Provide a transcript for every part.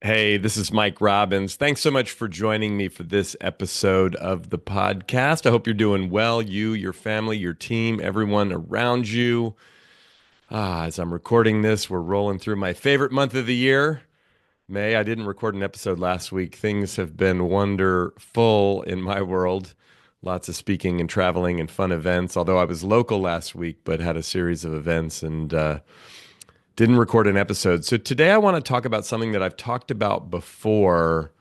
Hey, this is Mike Robbins. Thanks so much for joining me for this episode of the podcast. I hope you're doing well, you, your family, your team, everyone around you. As I'm recording this, we're rolling through my favorite month of the year, May. I didn't record an episode last week. Things have been wonderful in my world. Lots of speaking and traveling and fun events. Although I was local last week, but had a series of events and didn't record an episode. So today I want to talk about something that I've talked about before,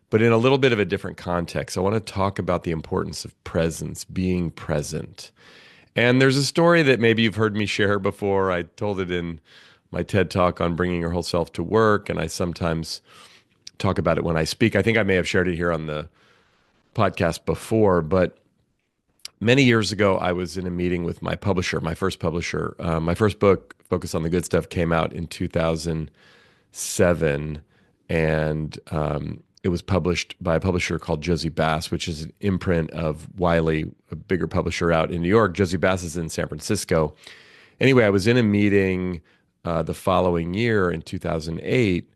but in a little bit of a different context. I want to talk about the importance of presence, being present. And there's a story that maybe you've heard me share before. I told it in my TED Talk on bringing your whole self to work, and I sometimes talk about it when I speak. I think I may have shared it here on the podcast before, but many years ago, I was in a meeting with my publisher, my first publisher. My first book, Focus on the Good Stuff, came out in 2007, and it was published by a publisher called Josie Bass, which is an imprint of Wiley, a bigger publisher out in New York. Josie Bass is in San Francisco. Anyway, I was in a meeting the following year in 2008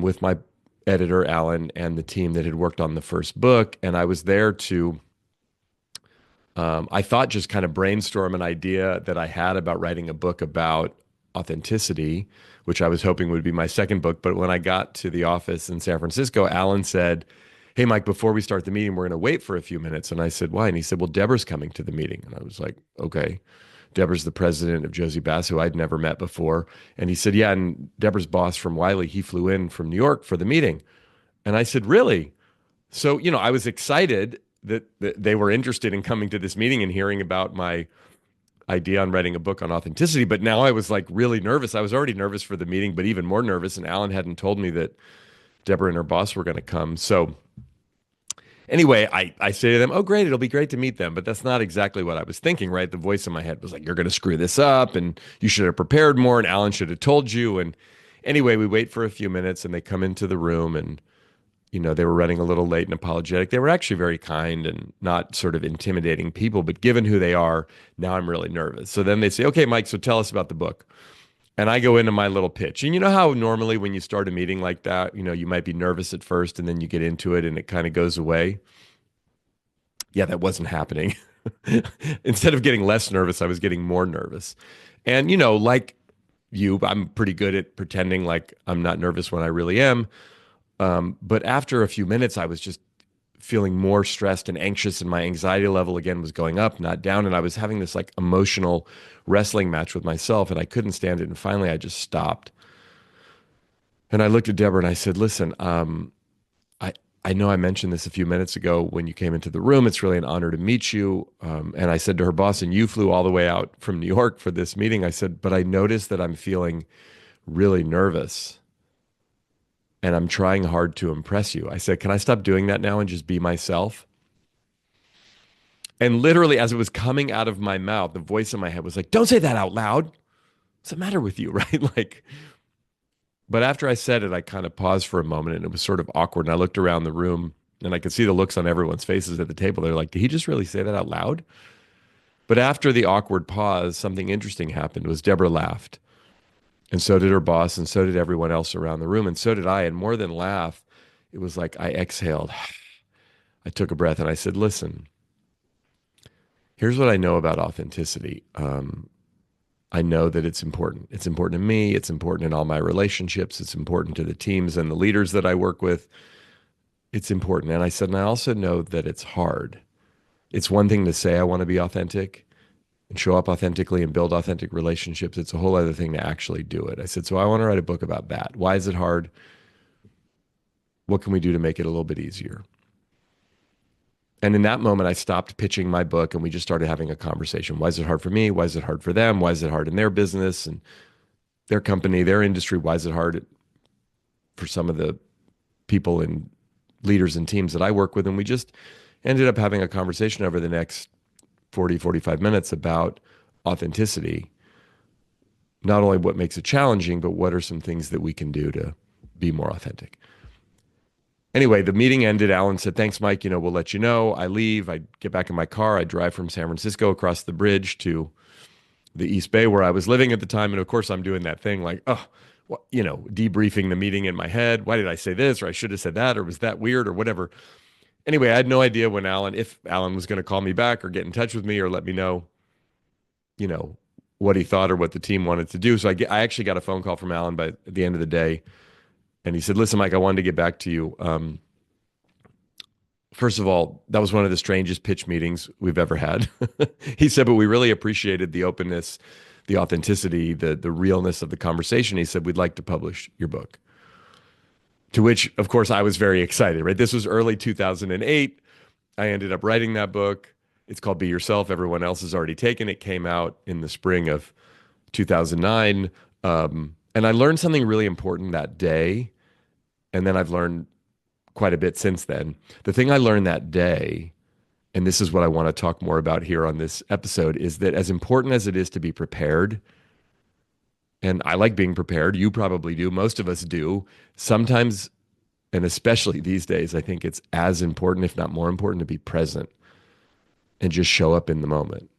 with my editor, Alan, and the team that had worked on the first book. And I was there to I thought just kind of brainstorm an idea that I had about writing a book about authenticity, which I was hoping would be my second book. But when I got to the office in San Francisco, Alan said, "Hey, Mike, before we start the meeting, we're going to wait for a few minutes." And I said, "Why?" And he said, "Well, Deborah's coming to the meeting." And I was like, "Okay." Deborah's the president of Josie Bass, who I'd never met before. And he said, "Yeah, and Deborah's boss from Wiley, he flew in from New York for the meeting." And I said, "Really?" So, I was excited that they were interested in coming to this meeting and hearing about my idea on writing a book on authenticity. But now I was like really nervous. I was already nervous for the meeting, but even more nervous. And Alan hadn't told me that Deborah and her boss were going to come. So anyway, I say to them, "Oh, great. It'll be great to meet them." But that's not exactly what I was thinking, right? The voice in my head was like, "You're going to screw this up and you should have prepared more. And Alan should have told you." And anyway, we wait for a few minutes and they come into the room and they were running a little late and apologetic. They were actually very kind and not sort of intimidating people, but given who they are, now I'm really nervous. So then they say, "Okay, Mike, so tell us about the book." And I go into my little pitch. And you know how normally when you start a meeting like that, you might be nervous at first and then you get into it and it kind of goes away. Yeah, that wasn't happening. Instead of getting less nervous, I was getting more nervous. And, like you, I'm pretty good at pretending like I'm not nervous when I really am. But after a few minutes, I was just feeling more stressed and anxious, and my anxiety level again was going up, not down. And I was having this like emotional wrestling match with myself, and I couldn't stand it. And finally, I just stopped. And I looked at Deborah and I said, "Listen, I I know I mentioned this a few minutes ago when you came into the room. It's really an honor to meet you." And I said to her boss, "And you flew all the way out from New York for this meeting." I said, "But I noticed that I'm feeling really nervous." And I'm trying hard to impress you. I said, "Can I stop doing that now and just be myself?" And literally, as it was coming out of my mouth, the voice in my head was like, "Don't say that out loud. What's the matter with you?" Right? But after I said it, I kind of paused for a moment and it was sort of awkward. And I looked around the room and I could see the looks on everyone's faces at the table. They're like, "Did he just really say that out loud?" But after the awkward pause, something interesting happened was Deborah laughed. And so did her boss, and so did everyone else around the room, and so did I. And more than laugh, it was like I exhaled. I took a breath and I said, "Listen, here's what I know about authenticity. I know that it's important. It's important to me. It's important in all my relationships. It's important to the teams and the leaders that I work with. It's important." And I said, "And I also know that it's hard. It's one thing to say I want to be authentic and show up authentically and build authentic relationships. It's a whole other thing to actually do it." I said, "So I want to write a book about that. Why is it hard? What can we do to make it a little bit easier?" And in that moment, I stopped pitching my book and we just started having a conversation. Why is it hard for me? Why is it hard for them? Why is it hard in their business and their company, their industry? Why is it hard for some of the people and leaders and teams that I work with? And we just ended up having a conversation over the next 40, 45 minutes about authenticity. Not only what makes it challenging, but what are some things that we can do to be more authentic. Anyway, the meeting ended. Alan said, "Thanks, Mike. We'll let you know." I leave. I get back in my car. I drive from San Francisco across the bridge to the East Bay where I was living at the time. And of course, I'm doing that thing like, "Oh, debriefing the meeting in my head. Why did I say this? Or I should have said that, or was that weird, or whatever. Anyway, I had no idea when if Alan was going to call me back or get in touch with me or let me know, you know, what he thought or what the team wanted to do. So I actually got a phone call from Alan by at the end of the day, and he said, "Listen, Mike, I wanted to get back to you. First of all, that was one of the strangest pitch meetings we've ever had." He said, "But we really appreciated the openness, the authenticity, the realness of the conversation." He said, "We'd like to publish your book." To which, of course, I was very excited, right? This was early 2008. I ended up writing that book. It's called Be Yourself. Everyone else has already taken it. Came out in the spring of 2009. And I learned something really important that day. And then I've learned quite a bit since then. The thing I learned that day, and this is what I want to talk more about here on this episode, is that as important as it is to be prepared, and I like being prepared, you probably do, most of us do, sometimes, and especially these days, I think it's as important, if not more important, to be present and just show up in the moment.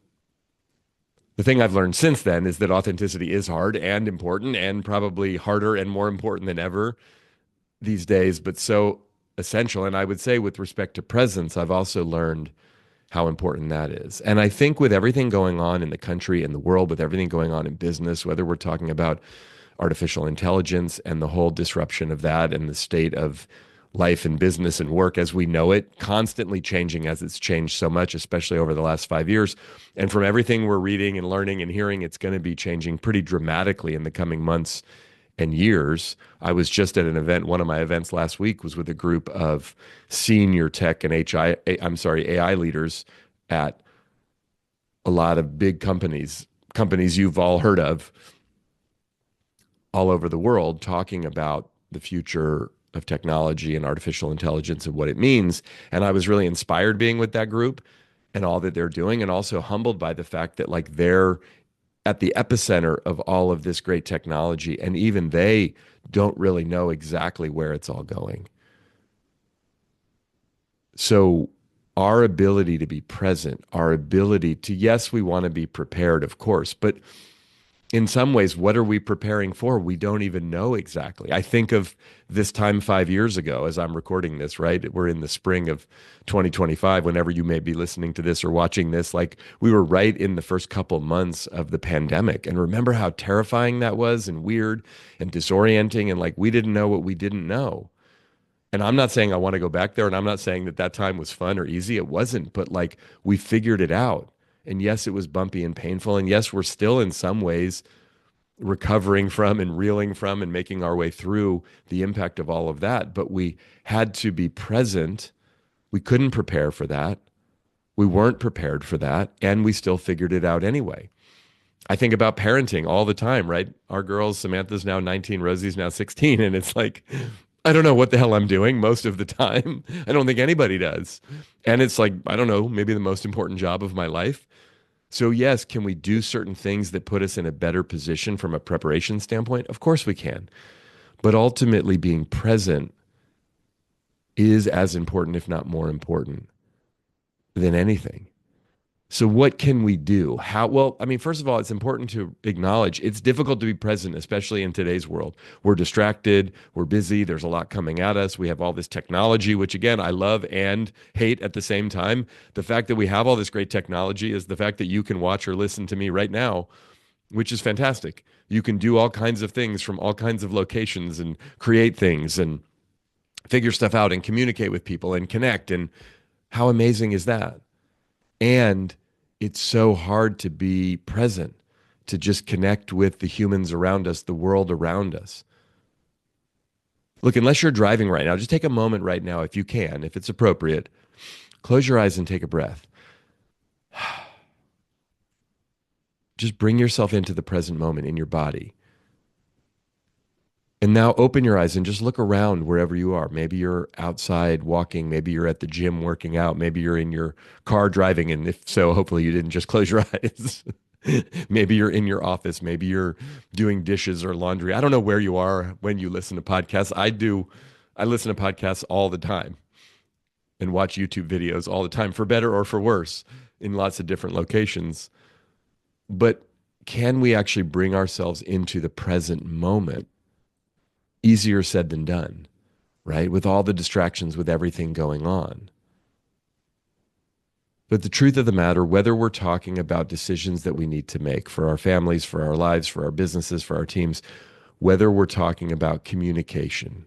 The thing I've learned since then is that authenticity is hard and important and probably harder and more important than ever these days, but so essential. And I would say, with respect to presence, I've also learned how important that is. And I think with everything going on in the country and the world, with everything going on in business, whether we're talking about artificial intelligence and the whole disruption of that and the state of life and business and work as we know it, constantly changing as it's changed so much, especially over the last 5 years. And from everything we're reading and learning and hearing, it's going to be changing pretty dramatically in the coming months and years. I was just at an event. One of my events last week was with a group of senior tech and AI leaders at a lot of big companies you've all heard of all over the world, talking about the future of technology and artificial intelligence and what it means. And I was really inspired being with that group and all that they're doing, and also humbled by the fact that like they're at the epicenter of all of this great technology, and even they don't really know exactly where it's all going. So our ability to be present, our ability to, yes, we want to be prepared, of course, but in some ways, what are we preparing for? We don't even know exactly. I think of this time 5 years ago as I'm recording this, right? We're in the spring of 2025, whenever you may be listening to this or watching this. Like, we were right in the first couple months of the pandemic. And remember how terrifying that was, and weird and disorienting. And like, we didn't know what we didn't know. And I'm not saying I want to go back there. And I'm not saying that that time was fun or easy. It wasn't. But like, we figured it out. And yes, it was bumpy and painful. And yes, we're still in some ways recovering from and reeling from and making our way through the impact of all of that. But we had to be present. We couldn't prepare for that. We weren't prepared for that. And we still figured it out anyway. I think about parenting all the time, right? Our girls, Samantha's now 19, Rosie's now 16. And it's like, I don't know what the hell I'm doing most of the time. I don't think anybody does. And it's like, I don't know, maybe the most important job of my life. So yes, can we do certain things that put us in a better position from a preparation standpoint? Of course we can. But ultimately, being present is as important, if not more important, than anything. So what can we do? Well, I mean, first of all, it's important to acknowledge it's difficult to be present, especially in today's world. We're distracted, we're busy, there's a lot coming at us. We have all this technology, which again, I love and hate at the same time. The fact that we have all this great technology is the fact that you can watch or listen to me right now, which is fantastic. You can do all kinds of things from all kinds of locations and create things and figure stuff out and communicate with people and connect. And how amazing is that? And it's so hard to be present, to just connect with the humans around us, the world around us. Look, unless you're driving right now, just take a moment right now, if you can, if it's appropriate, close your eyes and take a breath. Just bring yourself into the present moment in your body. And now open your eyes and just look around wherever you are. Maybe you're outside walking. Maybe you're at the gym working out. Maybe you're in your car driving. And if so, hopefully you didn't just close your eyes. Maybe you're in your office. Maybe you're doing dishes or laundry. I don't know where you are when you listen to podcasts. I do. I listen to podcasts all the time and watch YouTube videos all the time, for better or for worse, in lots of different locations. But can we actually bring ourselves into the present moment Easier said than done, right? With all the distractions, with everything going on. But the truth of the matter, whether we're talking about decisions that we need to make for our families, for our lives, for our businesses, for our teams, whether we're talking about communication,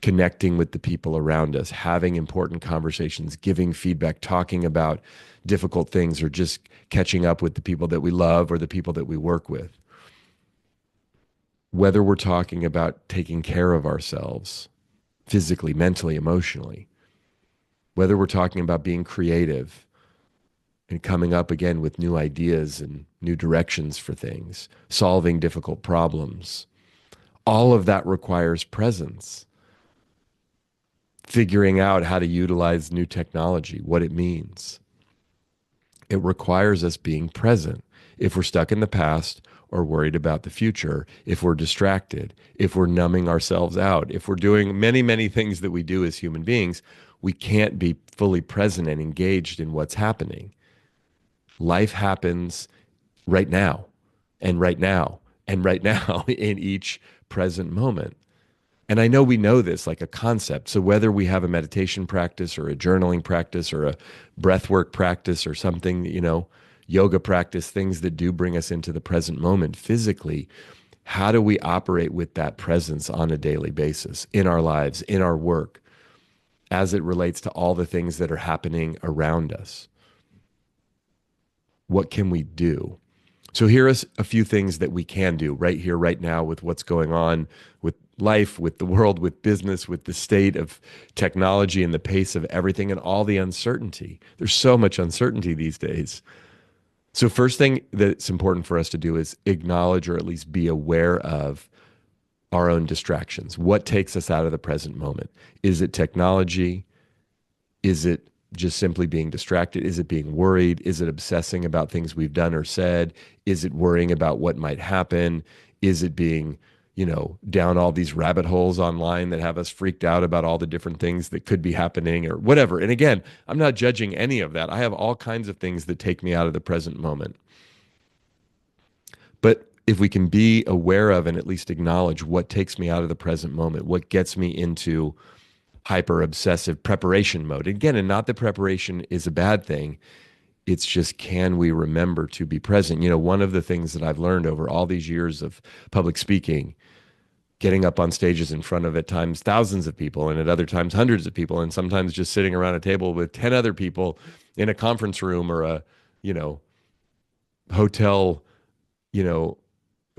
connecting with the people around us, having important conversations, giving feedback, talking about difficult things, or just catching up with the people that we love or the people that we work with, whether we're talking about taking care of ourselves physically, mentally, emotionally, whether we're talking about being creative and coming up again with new ideas and new directions for things, solving difficult problems. All of that requires presence, figuring out how to utilize new technology, what it means. It requires us being present. If we're stuck in the past or worried about the future, if we're distracted, if we're numbing ourselves out, if we're doing many, many things that we do as human beings, we can't be fully present and engaged in what's happening. Life happens right now and right now and right now in each present moment. And I know we know this like a concept. So whether we have a meditation practice or a journaling practice or a breathwork practice or something, yoga practice, things that do bring us into the present moment physically, how do we operate with that presence on a daily basis in our lives, in our work, as it relates to all the things that are happening around us? What can we do? So here are a few things that we can do right here, right now, with what's going on with life, with the world, with business, with the state of technology and the pace of everything and all the uncertainty. There's so much uncertainty these days. So first thing that's important for us to do is acknowledge or at least be aware of our own distractions. What takes us out of the present moment? Is it technology? Is it just simply being distracted? Is it being worried? Is it obsessing about things we've done or said? Is it worrying about what might happen? Is it being, down all these rabbit holes online that have us freaked out about all the different things that could be happening or whatever? And again, I'm not judging any of that. I have all kinds of things that take me out of the present moment. But if we can be aware of and at least acknowledge what takes me out of the present moment, what gets me into hyper obsessive preparation mode. Again, and not that preparation is a bad thing. It's just, can we remember to be present? One of the things that I've learned over all these years of public speaking, getting up on stages in front of at times thousands of people and at other times hundreds of people, and sometimes just sitting around a table with 10 other people in a conference room or a, hotel, you know,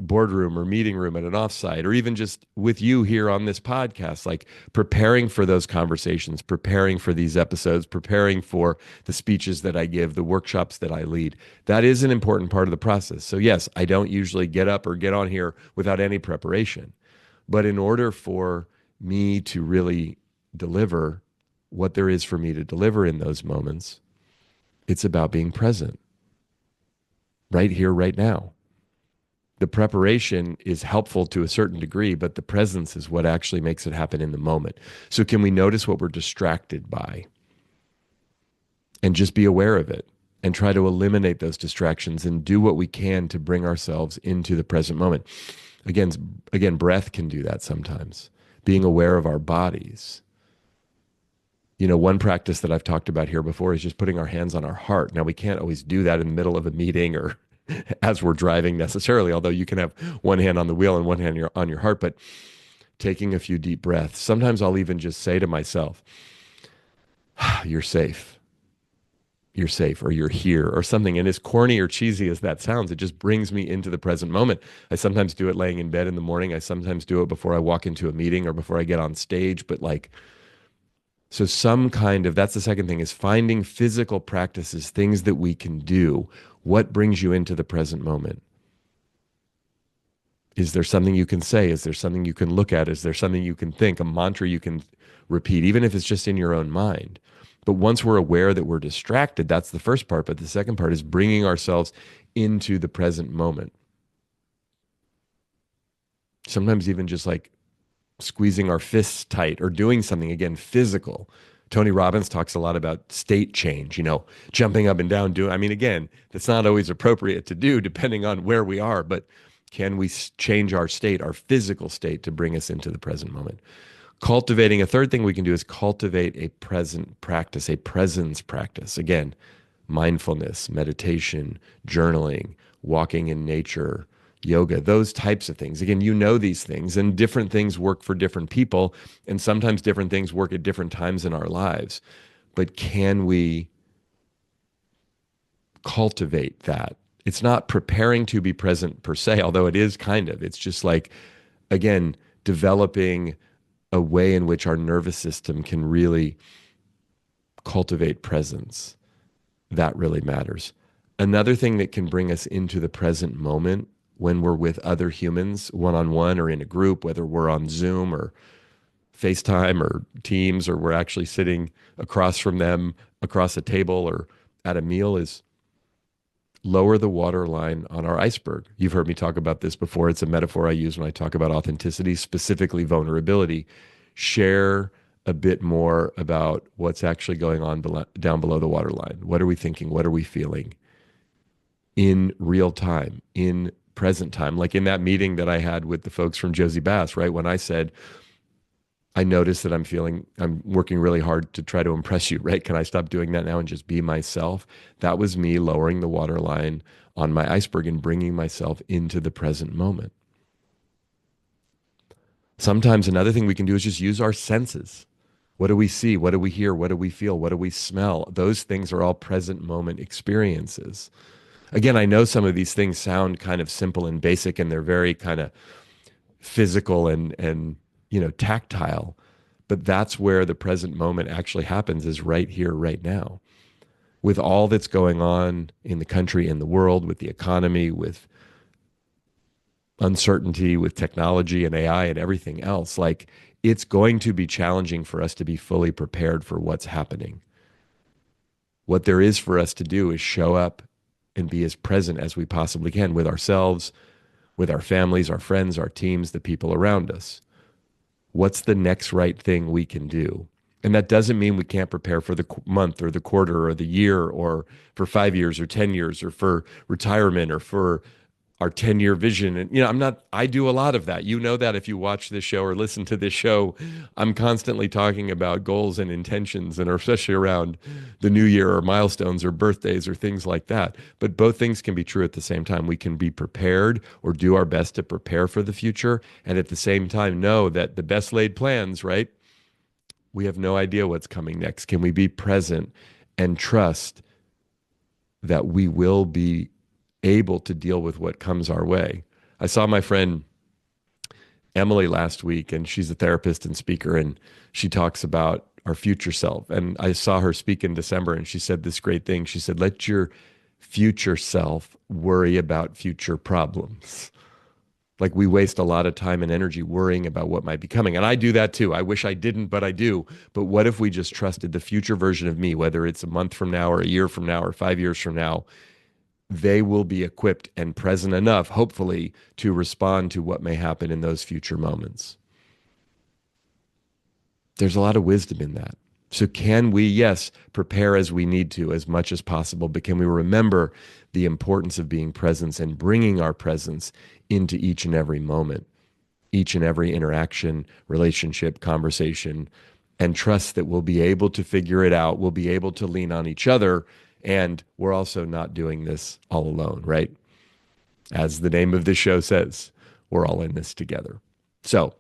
boardroom or meeting room at an offsite, or even just with you here on this podcast, like preparing for those conversations, preparing for these episodes, preparing for the speeches that I give, the workshops that I lead. That is an important part of the process. So yes, I don't usually get up or get on here without any preparation. But in order for me to really deliver what there is for me to deliver in those moments, it's about being present right here, right now. The preparation is helpful to a certain degree, but the presence is what actually makes it happen in the moment. So can we notice what we're distracted by and just be aware of it and try to eliminate those distractions and do what we can to bring ourselves into the present moment? Again, breath can do that sometimes. Being aware of our bodies. One practice that I've talked about here before is just putting our hands on our heart. Now, we can't always do that in the middle of a meeting or as we're driving necessarily, although you can have one hand on the wheel and one hand on your heart, but taking a few deep breaths. Sometimes I'll even just say to myself, you're safe. You're safe, or you're here, or something. And as corny or cheesy as that sounds, it just brings me into the present moment. I sometimes do it laying in bed in the morning. I sometimes do it before I walk into a meeting or before I get on stage. But so that's the second thing, is finding physical practices, things that we can do. What brings you into the present moment? Is there something you can say? Is there something you can look at? Is there something you can think, a mantra you can repeat, even if it's just in your own mind? But once we're aware that we're distracted, that's the first part. But the second part is bringing ourselves into the present moment. Sometimes even just like squeezing our fists tight or doing something, again, physical. Tony Robbins talks a lot about state change, jumping up and down. Again, that's not always appropriate to do depending on where we are, but Can we change our state, our physical state, to bring us into the present moment? Cultivating, a third thing we can do is cultivate a present practice, a presence practice. Again, mindfulness, meditation, journaling, walking in nature, yoga, those types of things. Again, you know these things, and different things work for different people, and sometimes different things work at different times in our lives. But can we cultivate that? It's not preparing to be present per se, although it is kind of. It's just like, again, developing a way in which our nervous system can really cultivate presence. That really matters. Another thing that can bring us into the present moment when we're with other humans, one on one or in a group, whether we're on Zoom or FaceTime or Teams, or we're actually sitting across from them, across a table or at a meal, is lower the water line on our iceberg. You've heard me talk about this before. It's a metaphor I use when I talk about authenticity, specifically vulnerability. Share a bit more about what's actually going on down below the waterline. What are we thinking? What are we feeling in real time, in present time? Like in that meeting that I had with the folks from Josie Bass, right? When I said, I noticed that I'm working really hard to try to impress you, right? Can I stop doing that now and just be myself? That was me lowering the waterline on my iceberg and bringing myself into the present moment. Sometimes another thing we can do is just use our senses. What do we see? What do we hear? What do we feel? What do we smell? Those things are all present moment experiences. Again, I know some of these things sound kind of simple and basic, and they're very kind of physical and tactile, but that's where the present moment actually happens, is right here, right now. With all that's going on in the country, in the world, with the economy, with uncertainty, with technology and AI and everything else, like, it's going to be challenging for us to be fully prepared for what's happening. What there is for us to do is show up and be as present as we possibly can with ourselves, with our families, our friends, our teams, the people around us. What's the next right thing we can do? And that doesn't mean we can't prepare for the month or the quarter or the year or for 5 years or 10 years or for retirement or for our 10-year vision. And, I do a lot of that. You know that if you watch this show or listen to this show, I'm constantly talking about goals and intentions, and especially around the new year or milestones or birthdays or things like that. But both things can be true at the same time. We can be prepared or do our best to prepare for the future, and at the same time know that the best laid plans, right? We have no idea what's coming next. Can we be present and trust that we will be able to deal with what comes our way? I saw my friend Emily last week, and she's a therapist and speaker, and she talks about our future self. And I saw her speak in December, and she said this great thing. She said, let your future self worry about future problems. Like, we waste a lot of time and energy worrying about what might be coming. And I do that too. I wish I didn't, but I do. But what if we just trusted the future version of me, whether it's a month from now or a year from now or 5 years from now, they will be equipped and present enough, hopefully, to respond to what may happen in those future moments. There's a lot of wisdom in that. So can we, yes, prepare as we need to as much as possible, but can we remember the importance of being present and bringing our presence into each and every moment, each and every interaction, relationship, conversation, and trust that we'll be able to figure it out, we'll be able to lean on each other, and we're also not doing this all alone, right? As the name of this show says, we're all in this together. So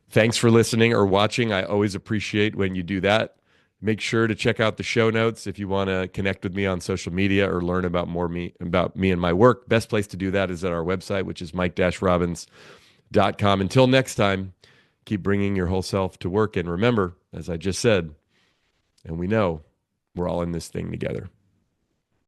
thanks for listening or watching. I always appreciate when you do that. Make sure to check out the show notes if you want to connect with me on social media or learn about me and my work. Best place to do that is at our website, which is mike-robbins.com. Until next time, keep bringing your whole self to work. And remember, as I just said, and we know, we're all in this thing together.